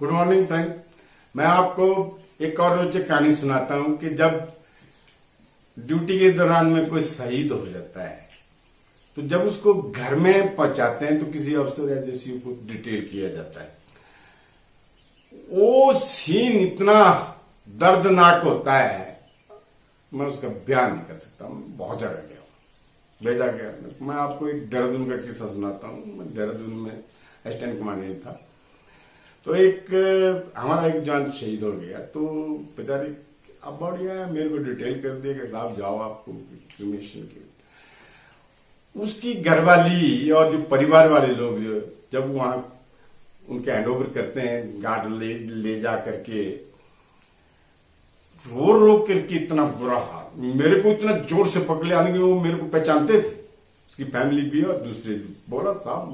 Good morning friend. मैं आपको एक और रोचक कहानी सुनाता हूं कि जब ड्यूटी के दौरान में कोई शहीद हो जाता है तो जब उसको घर में पहुंचाते हैं तो किसी अफसर या जैसी को डिटेल किया जाता है। वो सीन इतना दर्दनाक होता है, मैं उसका बयान नहीं कर सकता। मैं बहुत जगह गया हूं, भेजा गया। मैं आपको एक देहरादून का किस्सा सुनाता हूँ। मैं देहरादून में असिस्टेंट कमांडेंट था, तो एक हमारा एक जवान शहीद हो गया। तो बेचारी अब बढ़िया मेरे को डिटेल कर दिया कि साहब जाओ आपको क्रिमेशन की। उसकी घरवाली और जो परिवार वाले लोग जो जब वहां उनके हैंडओवर करते हैं, गार्ड ले जा करके रो रो करके इतना बुरा हाल। मेरे को इतना जोर से पकड़ लिया कि वो मेरे को पहचानते थे, उसकी फैमिली भी और दूसरे भी। बोला साहब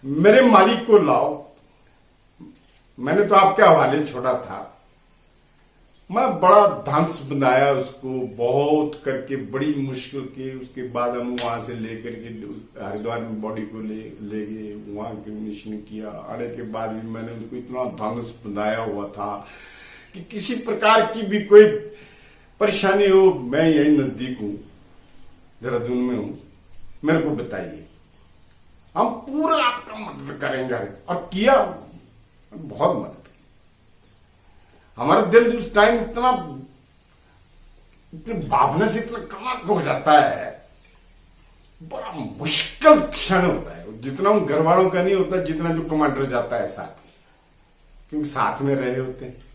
मेरे मालिक को लाओ, मैंने तो आपके हवाले छोड़ा था। मैं बड़ा धंस बनाया उसको, बहुत करके बड़ी मुश्किल की। उसके बाद हम वहां से लेकर के हरिद्वार में बॉडी को ले गए, वहां क्रिमेशन किया। आने के बाद भी मैंने उनको इतना धंस बनाया हुआ था कि किसी प्रकार की भी कोई परेशानी हो, मैं यही नजदीक हूं, देहरादून में हूं, मेरे को बताइए, हम पूरा आपका मदद करेंगे। और किया, बहुत मदद की। हमारा दिल उस टाइम इतनी भावना से इतना कड़क हो जाता है, बड़ा मुश्किल क्षण होता है। जितना उन घर वालों का नहीं होता जितना जो कमांडर जाता है साथ में, क्योंकि साथ में रहे होते हैं,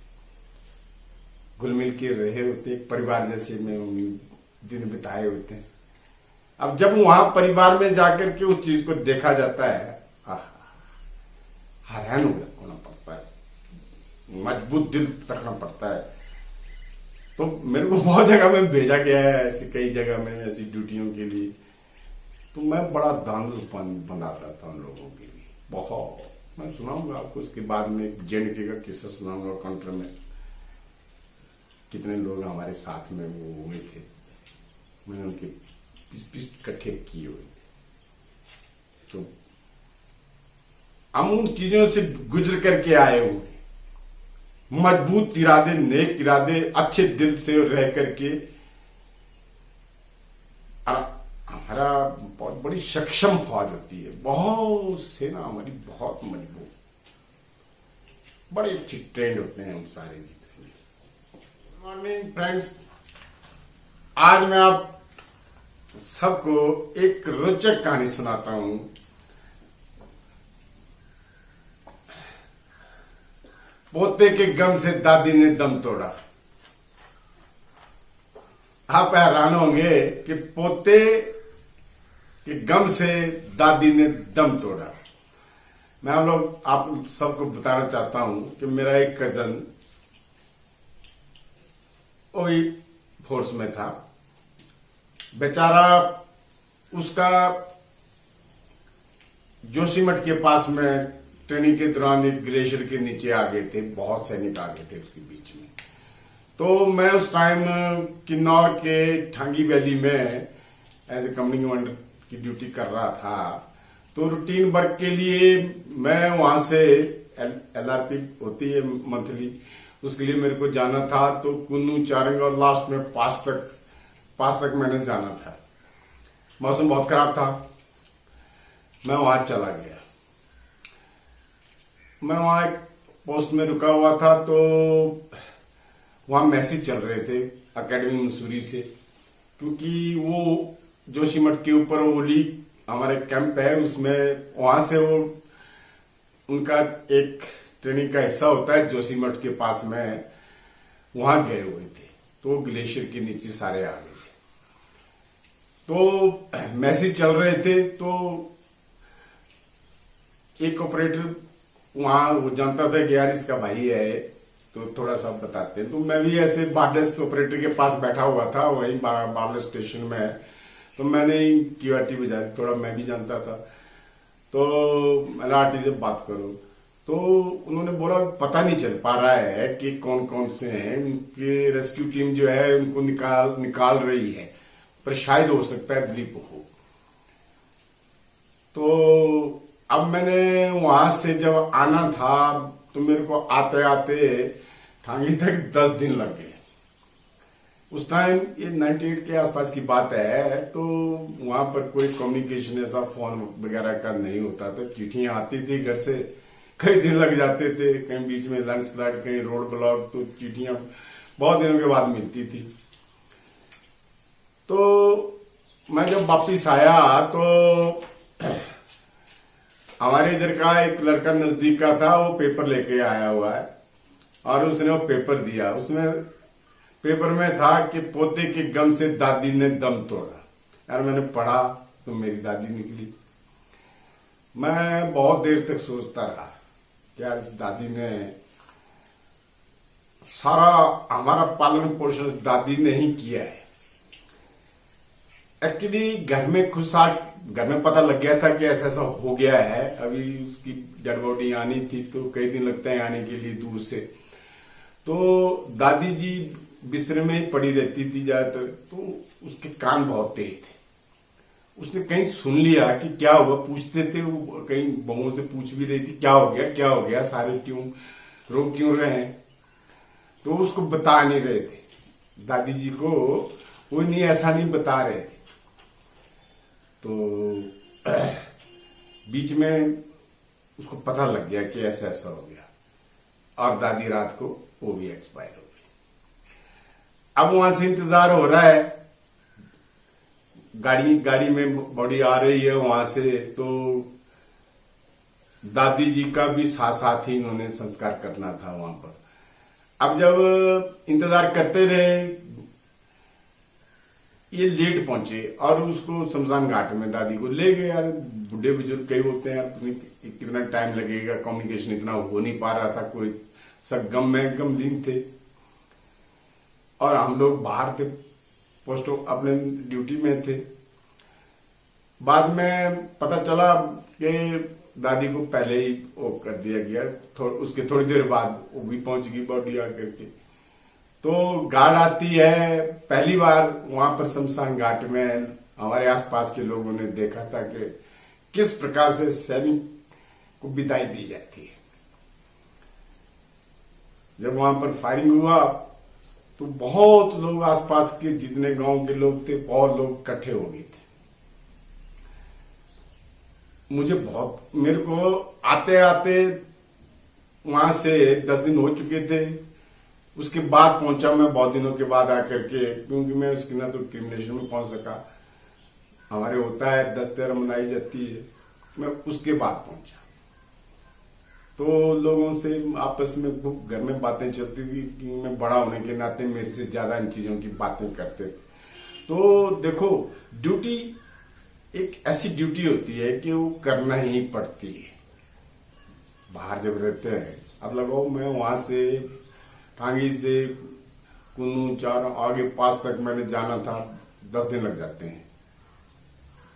घुल मिल के रहे होते, एक परिवार जैसे में दिन बिताए होते हैं। अब जब वहां परिवार में जाकर के उस चीज को देखा जाता है, हैरान होना पड़ता है, मजबूत दिल रखना पड़ता है। तो मेरे को बहुत जगह में भेजा गया है, ऐसी कई जगह में ऐसी ड्यूटियों के लिए। तो मैं बड़ा दानुष बनाता था उन लोगों के लिए, बहुत। मैं सुनाऊंगा आपको उसके बाद में जेएनके का किस्सा सुनाऊंगा। काउंटर में कितने लोग हमारे साथ में वो हुए थे, मैंने उनके पीस इकट्ठे किए हुए थे। तो हम उन चीजों से गुजर करके आए हुए, मजबूत इरादे, नेक इरादे, अच्छे दिल से रह करके हमारा बहुत बड़ी सक्षम फौज होती है, बहुत सेना हमारी बहुत मजबूत, बड़े अच्छे ट्रेंड होते हैं हम सारे जितने। गुड मॉर्निंग फ्रेंड्स, आज मैं आप सबको एक रोचक कहानी सुनाता हूं। पोते के गम से दादी ने दम तोड़ा। आप हैरान होंगे कि पोते के गम से दादी ने दम तोड़ा। मैं आप सबको बताना चाहता हूं कि मेरा एक कजन वही फोर्स में था। बेचारा उसका जोशीमठ के पास में ट्रेनिंग के दौरान एक ग्लेशियर के नीचे आ गए थे, बहुत सैनिक आ गए थे उसके बीच में। तो मैं उस टाइम किन्नौर के ठांगी वैली में एज ए कंपनी कमांडर की ड्यूटी कर रहा था। तो रूटीन वर्क के लिए मैं वहां से LRP होती है मंथली, उसके लिए मेरे को जाना था। तो कुन्नू, चारंग और लास्ट में पास तक मैंने जाना था। मौसम बहुत खराब था, मैं वहां चला गया। मैं वहां एक पोस्ट में रुका हुआ था, तो वहां मैसेज चल रहे थे एकेडमी मसूरी से, क्योंकि वो जोशीमठ के ऊपर ओली हमारे कैंप है, उसमें वहां से वो उनका एक ट्रेनिंग का हिस्सा होता है जोशीमठ के पास में, वहां गए हुए थे। तो ग्लेशियर के नीचे सारे आ गए थे, तो मैसेज चल रहे थे। तो एक ऑपरेटर वहां वो जानता था कि यार इसका भाई है, तो थोड़ा सा बताते हैं। तो मैं भी ऐसे बार्डर्स ऑपरेटर के पास बैठा हुआ था, वहीं बार्डर स्टेशन में। तो मैंने QRT बजा दी, थोड़ा मैं भी जानता था। तो मैंने RT से बात करो, तो उन्होंने बोला पता नहीं चल पा रहा है कि कौन कौन से हैं, उनकी रेस्क्यू टीम जो है उनको निकाल रही है, पर शायद हो सकता है दिलीप हो। तो अब मैंने वहां से जब आना था, तो मेरे को आते आते ठांगी तक 10 दिन लग गए। उस टाइम ये 98 के आसपास की बात है, तो वहां पर कोई कम्युनिकेशन ऐसा फोन वगैरह का नहीं होता था। चिट्ठियां आती थी घर से, कई दिन लग जाते थे, कहीं बीच में लैंडस्लाइड, कहीं रोड ब्लॉक, तो चिट्ठियां बहुत दिनों के बाद मिलती थी। तो मैं जब वापिस आया तो हमारे इधर का एक लड़का नजदीक का था, वो पेपर लेके आया हुआ है और उसने वो पेपर दिया। उसमें पेपर में था कि पोते के गम से दादी ने दम तोड़ा। यार मैंने पढ़ा तो मेरी दादी निकली। मैं बहुत देर तक सोचता रहा कि यार इस दादी ने सारा हमारा पालन पोषण दादी ने ही किया है। एक्चुअली घर में पता लग गया था कि ऐसा ऐसा हो गया है। अभी उसकी डेड बॉडी आनी थी तो कई दिन लगते हैं आने के लिए दूर से। तो दादी जी बिस्तर में ही पड़ी रहती थी ज्यादातर, तो उसके कान बहुत तेज थे। उसने कहीं सुन लिया कि क्या हुआ, पूछते थे वो, कहीं बहुओं से पूछ भी रही थी क्या हो गया, सारे क्यों रो क्यों रहे हैं। तो उसको बता नहीं रहे थे दादी जी को, वो नहीं ऐसा नहीं बता रहे थे। तो बीच में उसको पता लग गया कि ऐसा ऐसा हो गया और दादी रात को वो भी एक्सपायर हो गई। अब वहां से इंतजार हो रहा है, गाड़ी में बॉडी आ रही है वहां से। तो दादी जी का भी साथ साथ ही इन्होंने संस्कार करना था वहां पर। अब जब इंतजार करते रहे, ये लेट पहुंचे और उसको शमशान घाट में दादी को ले गए। यार बुढ़े बुजुर्ग कई होते हैं यार, कितना टाइम लगेगा, कम्युनिकेशन इतना हो नहीं पा रहा था, कोई सब गमलीन थे और हम लोग बाहर थे, पोस्ट अपने ड्यूटी में थे। बाद में पता चला कि दादी को पहले ही वो कर दिया गया। उसके थोड़ी देर बाद वो भी पहुंच गई बॉडी आकर के। तो गार्ड आती है, पहली बार वहां पर शमशान घाट में हमारे आसपास के लोगों ने देखा था कि किस प्रकार से सैनिक को विदाई दी जाती है। जब वहां पर फायरिंग हुआ तो बहुत लोग, आसपास के जितने गांव के लोग थे, बहुत लोग इकट्ठे हो गए थे। मेरे को आते आते वहां से 10 दिन हो चुके थे। उसके बाद पहुंचा मैं बहुत दिनों के बाद आकर के, क्योंकि मैं उसकी ना तो क्रिमिनेशन में पहुंच सका। हमारे होता है 10-13 मनाई जाती है, मैं उसके बाद पहुंचा। तो लोगों से आपस में खूब घर में बातें चलती थी कि मैं बड़ा होने के नाते मेरे से ज्यादा इन चीजों की बातें करते थे। तो देखो, ड्यूटी एक ऐसी ड्यूटी होती है कि वो करना ही पड़ती है। बाहर जब रहते हैं, अब लगाओ मैं वहां से टांगी से कुनू चार आगे पास तक मैंने जाना था, 10 दिन लग जाते हैं।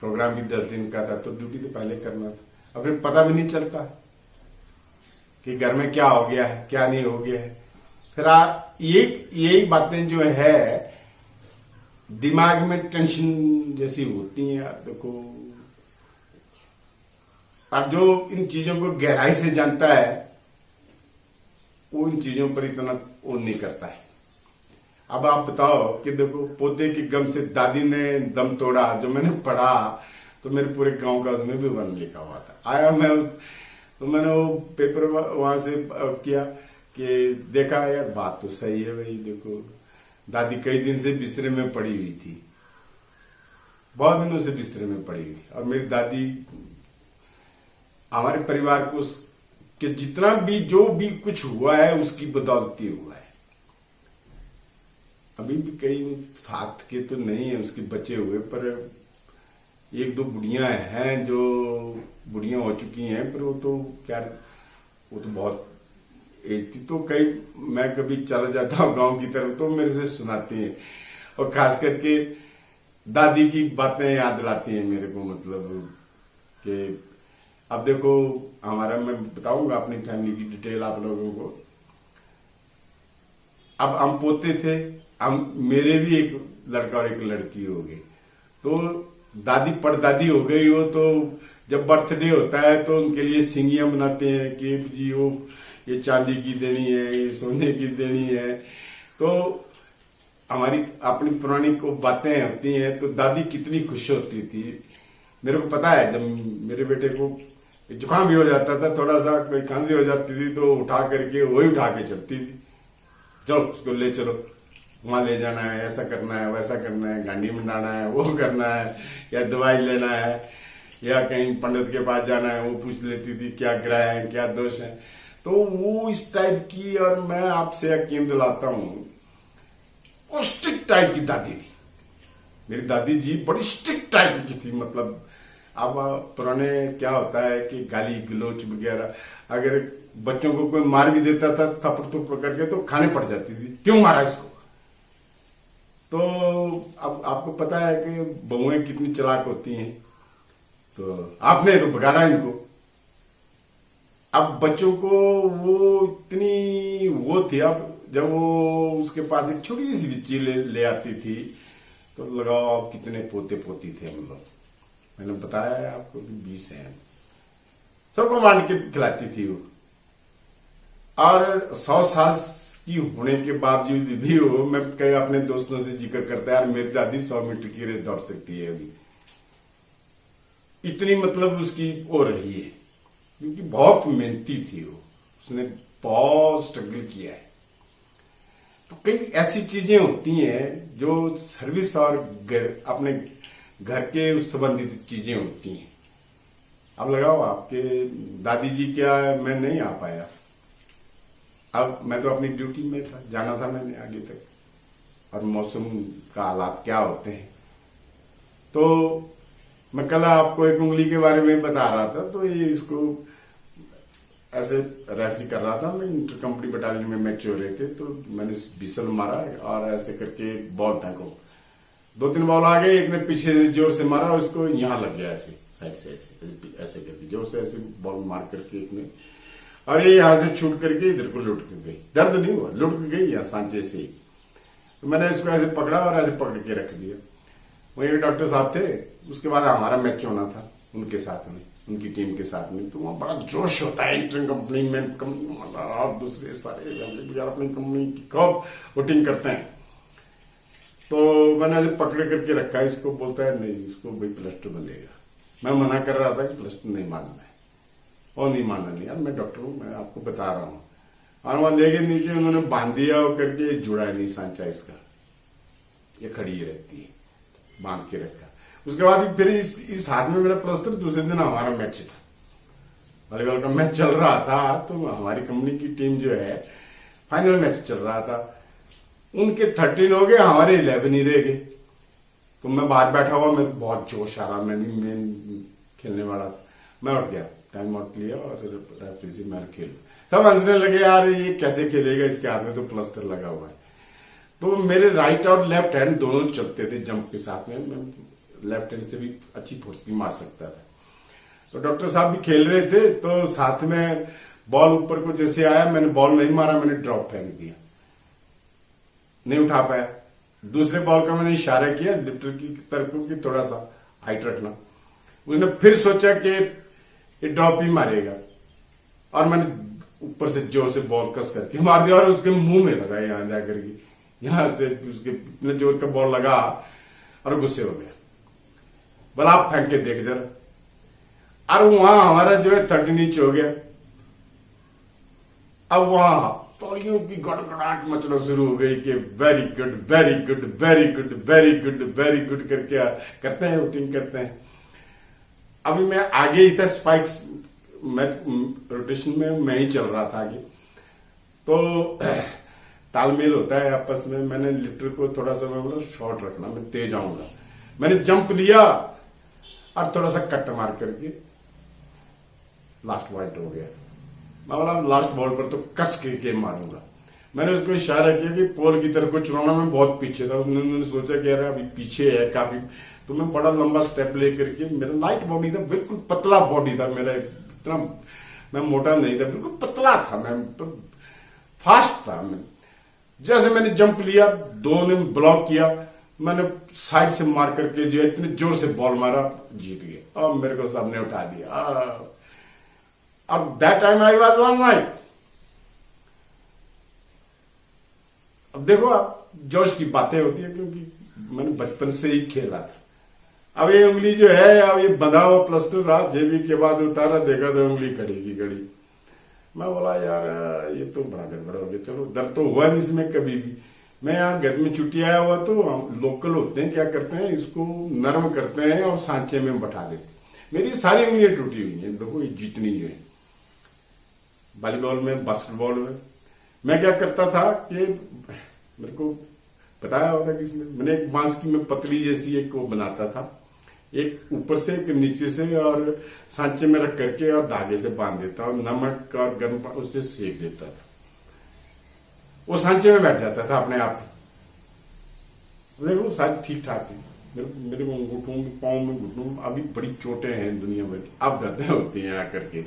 प्रोग्राम भी 10 दिन का था, तो ड्यूटी तो पहले करना था। अब फिर पता भी नहीं चलता कि घर में क्या हो गया है, क्या नहीं हो गया है। फिर यही बातें जो है दिमाग में टेंशन जैसी होती हैं। यार देखो, और जो इन चीजों को गहराई से जानता है वो इन चीजों पर इतना वो नहीं करता है। अब आप बताओ कि देखो, पोते के गम से दादी ने दम तोड़ा, जो मैंने पढ़ा तो मेरे पूरे गांव का उसमें भी वर्णन लिखा हुआ था। आया मैं तो मैंने वो पेपर वहां से किया कि देखा, यार बात तो सही है भाई। देखो, दादी कई दिन से बिस्तर में पड़ी हुई थी, बहुत दिनों से बिस्तर में पड़ी हुई थी। और मेरी दादी हमारे परिवार को कि जितना भी जो भी कुछ हुआ है उसकी बदौलती हुआ है। अभी भी कई साथ के तो नहीं है उसके बचे हुए, पर 1-2 बुढ़ियां हैं जो बुढ़ियां हो चुकी हैं, पर वो तो क्या, वो तो बहुत एज थी। तो कई मैं कभी चला जाता हूँ गांव की तरफ तो मेरे से सुनाती हैं, और खास करके दादी की बातें याद दिलाती हैं मेरे को। मतलब कि अब देखो, हमारा, मैं बताऊंगा अपनी फैमिली की डिटेल आप लोगों को। अब हम पोते थे, हम मेरे भी एक लड़का और एक लड़की हो गई। तो दादी परदादी हो गई हो, तो जब बर्थडे होता है तो उनके लिए सिंगियां बनाते हैं कि जी वो ये चांदी की देनी है, ये सोने की देनी है। तो हमारी अपनी पुरानी को बातें होती हैं, तो दादी कितनी खुश होती थी। मेरे को पता है, जब मेरे बेटे को जुकाम भी हो जाता था, थोड़ा सा कोई खांसी हो जाती थी, तो उठा करके वही उठा के चलती थी, चलो उसको ले चलो, वहां ले जाना है, ऐसा करना है, वैसा करना है, गांडी में डालना है, वो करना है, या दवाई लेना है, या कहीं पंडित के पास जाना है, वो पूछ लेती थी क्या ग्रह है, क्या दोष है। तो वो इस टाइप की, और मैं आपसे यकीन दिलाता हूं स्ट्रिक्ट टाइप की दादी थी मेरी दादी जी, बड़ी स्ट्रिक्ट टाइप की थी। मतलब अब पुराने क्या होता है कि गाली गलोच वगैरह, अगर बच्चों को कोई मार भी देता था थप्पड़ थप्पड़ करके, तो खाने पड़ जाती थी, क्यों मारा इसको। तो अब आपको पता है कि बहुएं कितनी चालाक होती हैं, तो आपने तो बिगाड़ा इनको। अब बच्चों को वो इतनी वो थी, अब जब वो उसके पास एक छोटी सी बच्ची ले आती थी, तो लगाओ कितने पोते पोती थे हम लोग। मैंने बताया है आपको कि 20 हैं, सबको बांट के खिलाती थी वो। और 100 साल की होने के बावजूद भी वो, मैं कई अपने दोस्तों से जिक्र करता है, मेरी दादी 100 मीटर की रेस दौड़ सकती है अभी, इतनी मतलब उसकी वो रही है, क्योंकि बहुत मेहनती थी वो, उसने बहुत स्ट्रगल किया है। तो कई ऐसी चीजें होती हैं जो सर्विस और अपने घर के संबंधित चीजें होती हैं। अब लगाओ आपके दादी जी क्या मैं नहीं आ पाया, अब मैं तो अपनी ड्यूटी में था, जाना था मैंने आगे तक, और मौसम का हालात क्या होते हैं। तो मैं कल आपको एक उंगली के बारे में बता रहा था, तो ये इसको ऐसे रेफरी कर रहा था, मैं इंटर कंपनी बटालियन में मैच हो रहे थे, तो मैंने बिसल मारा और ऐसे करके बॉल फेंको, 2-3 बॉल आ गए, एक ने पीछे से जोर से मारा और उसको यहाँ लग गया, ऐसे साइड से ऐसे करके जोर से ऐसे बॉल मार करके एक ने, और ये यहाँ से छूट करके इधर को लुढ़क गई, दर्द नहीं हुआ, लुढ़क गई यहाँ सांचे से ही। तो मैंने इसको ऐसे पकड़ा और ऐसे पकड़ के रख दिया। वही डॉक्टर साहब थे, उसके बाद हमारा मैच होना था उनके साथ में, उनकी टीम के साथ में। तो वहाँ बड़ा जोश होता है इंटर कंपनी में, और दूसरे सारे अपनी कंपनी की कब वोटिंग करते हैं। तो मैंने ऐसे पकड़े करके रखा, इसको बोलता है नहीं, इसको भाई प्लस 2 बनेगा। मैं मना कर रहा था कि प्लस 2 नहीं मानना है, और नहीं मानना नहीं यार, मैं डॉक्टर हूँ, मैं आपको बता रहा हूँ। और वहां देखे नीचे उन्होंने बांध दिया और करके जुड़ा नहीं सांचा इसका, ये खड़ी रहती है, बांध के रखा। उसके बाद फिर इस हाथ में मेरा प्लस्तर, दूसरे दिन हमारा मैच था, वॉलीबॉल का मैच चल रहा था। तो हमारी कंपनी की टीम जो है फाइनल मैच चल रहा था, उनके 13 हो गए, हमारे 11 ही रह गए। तो मैं बाहर बैठा हुआ, मेरे बहुत जोश आ रहा, मैं खेलने वाला था, मैं उठ गया, टाइम आउट लिया और रेफरी से मैं खेल। सब हंसने लगे, यार ये कैसे खेलेगा, इसके हाथ में तो प्लस्तर लगा हुआ है। तो मेरे राइट और लेफ्ट हैंड दोनों चलते थे जंप के साथ में, मैं लेफ्ट हैंड से भी अच्छी फोर्स भी मार सकता था। तो डॉक्टर साहब भी खेल रहे थे, तो साथ में बॉल ऊपर को जैसे आया, मैंने बॉल नहीं मारा, मैंने ड्रॉप फेंक दिया, नहीं उठा पाया। दूसरे बॉल का मैंने इशारा किया लिफ्टर की तरफ की थोड़ा सा हाइट रखना, उसने फिर सोचा कि ये ड्रॉप ही मारेगा, और मैंने ऊपर से जोर से बॉल कस करके मार दिया और उसके मुंह में लगा, यहां जाकर के, यहां से उसके इतने जोर का बॉल लगा और गुस्से हो गया, बोला आप फेंक के देख जरा। और वहां हमारा जो है 13 इंच हो गया। अब वहां तालियों की गड़गड़ाहट मचना शुरू हो गई कि very good very good very good very good very good करके करते हैं, वोटिंग करते हैं। अभी मैं आगे ही था, स्पाइक्स मैं रोटेशन में मैं ही चल रहा था आगे, तो तालमेल होता है आपस में। मैंने लिफ्टर को थोड़ा सा मैं बोला शॉर्ट रखना, मैं तेज आऊंगा। मैंने जंप लिया और थोड़ा सा कट मार करके लास्ट पॉइंट हो गया। मैं बोला लास्ट बॉल पर तो कस के मारूंगा। मैंने उसको इशारा किया कि पोल की तरफ को चुनाना, में बहुत पीछे था। उन्होंने सोचा कि यार अभी पीछे है काफी, तो मैं बड़ा लंबा स्टेप लेकर के, मेरा लाइट बॉडी था, बिल्कुल पतला बॉडी था मेरा, इतना मैं मोटा नहीं था, बिल्कुल पतला था, मैं तो फास्ट था। मैं जैसे मैंने जंप लिया, दो ने ब्लॉक किया, मैंने साइड से मार करके जो है इतने जोर से बॉल मारा, जीत गया और मेरे को सबने उठा दिया। और that time I was one night, अब देखो आप, जोश की बातें होती है, क्योंकि मैंने बचपन से ही खेला था। अब ये उंगली जो है, अब ये बंधा हुआ प्लास्टर रहा, जेबी के बाद उतारा, देखा तो उंगली खड़ी की खड़ी। मैं बोला यार ये तो बड़ा गड़बड़ हो गया। चलो, दर्द तो हुआ नहीं इसमें कभी भी। मैं यहाँ घर में छुट्टी आया हुआ, तो लोकल होते हैं, क्या करते हैं, इसको नरम करते हैं और सांचे में बैठा देते हैं। मेरी सारी उंगलियां टूटी हुई हैं, देखो ये जितनी जो है, वॉलीबॉल में, बास्केटबॉल में। मैं क्या करता था कि मेरे को बताया होगा किसने, मैंने एक बांस की में पतली जैसी एक वो बनाता था, एक ऊपर से एक नीचे से, और सांचे में रख करके और धागे से बांध देता और नमक और गर्म उससे सेक देता था। वो सांचे में बैठ जाता था अपने आप। देखो सारी ठीक ठाक है। मेरे अंगूठों में, पाँव में, घुटनों अभी बड़ी चोटें हैं दुनिया भर की, अब दर्दें होती हैं आकर के।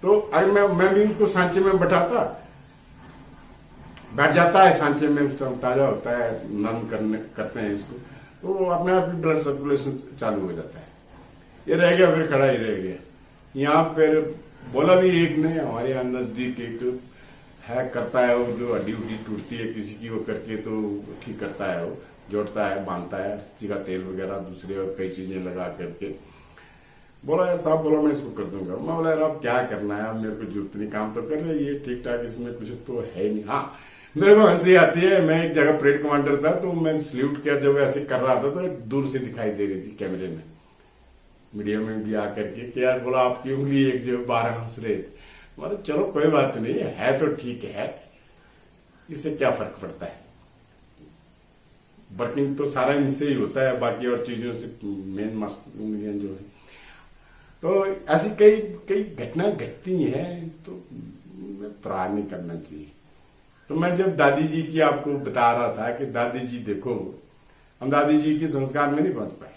तो अगर मैं भी उसको सांचे में बैठाता, बैठ जाता है सांचे में, उस टाइम ताजा होता है, नरम करते हैं इसको, तो अपने आप ही ब्लड सर्कुलेशन चालू हो जाता है। ये रह गया, फिर खड़ा ही रह गया। यहाँ फिर बोला भी एक ने, हमारे यहाँ नजदीक एक है, करता है वो, जो हड्डी उड्डी टूटती है किसी की, वो करके तो ठीक करता है, वो जोड़ता है, बांधता है, का तेल वगैरह दूसरे और कई चीजें लगा करके। बोला यार साहब, बोला मैं इसको कर दूंगा। मैं बोला यार आप क्या करना है, मेरे को जरूरत नहीं, काम तो कर रही है ठीक ठाक, इसमें कुछ तो है नहीं। हाँ, मेरे को हंसी आती है, मैं एक जगह परेड कमांडर था, तो मैं सल्यूट किया, जब ऐसे कर रहा था तो एक दूर से दिखाई दे रही थी कैमरे में, मीडिया में भी आकर के, यार बोला आपकी उंगली एक जगह बाहर हंस रहे थे। मतलब चलो कोई बात नहीं है, तो ठीक है, इससे क्या फर्क पड़ता है, वर्किंग तो सारा इनसे ही होता है, बाकी और चीजों से मेन उंगलियां जो है। तो ऐसी कई कई घटनाएं घटती हैं, तो प्राय नहीं करना चाहिए। तो मैं जब दादी जी की आपको बता रहा था कि दादी जी देखो, हम दादी जी के संस्कार में नहीं पहुंच पाए।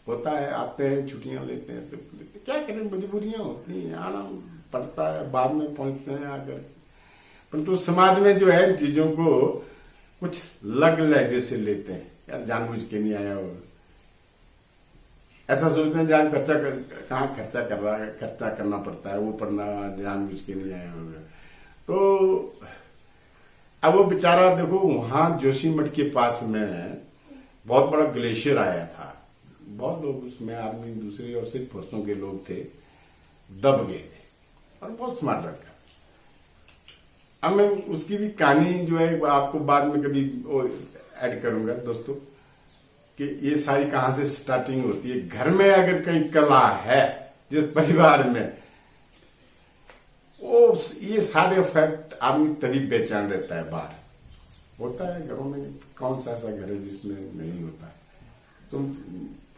होता है, आते हैं, छुट्टियां लेते हैं, सब लेते हैं, क्या करें, मजबूरियां होती हैं, आना पड़ता है, बाद में पहुंचते हैं आकर। परंतु समाज में जो है इन चीजों को कुछ लग लहजे से लेते हैं, यार जानबूझ के नहीं आया हो, ऐसा सोचते हैं जान कहाँ खर्चा कर रहा है, खर्चा करना पड़ता है, वो पढ़ना जानबूझ के नहीं आया होगा। तो अब वो बेचारा देखो, वहां जोशीमठ के पास में बहुत बड़ा ग्लेशियर आया था, बहुत लोग उसमें, आर्मी दूसरी और सिर्फ पुरुषों के लोग थे, दब गए थे, और बहुत स्मार्ट लड़का। अब मैं उसकी भी कहानी जो है आपको बाद में कभी ऐड करूंगा दोस्तों, कि ये सारी कहां से स्टार्टिंग होती है। घर में अगर कई कला है जिस परिवार में, वो ये सारे फैक्ट आदमी तभी बेचैन रहता है। बाहर होता है, घरों में कौन सा ऐसा घर है जिसमें नहीं होता है। तो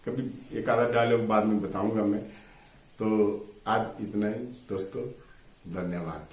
कभी एक आधा डायलॉग बाद में बताऊंगा मैं। तो आज इतना ही दोस्तों, धन्यवाद।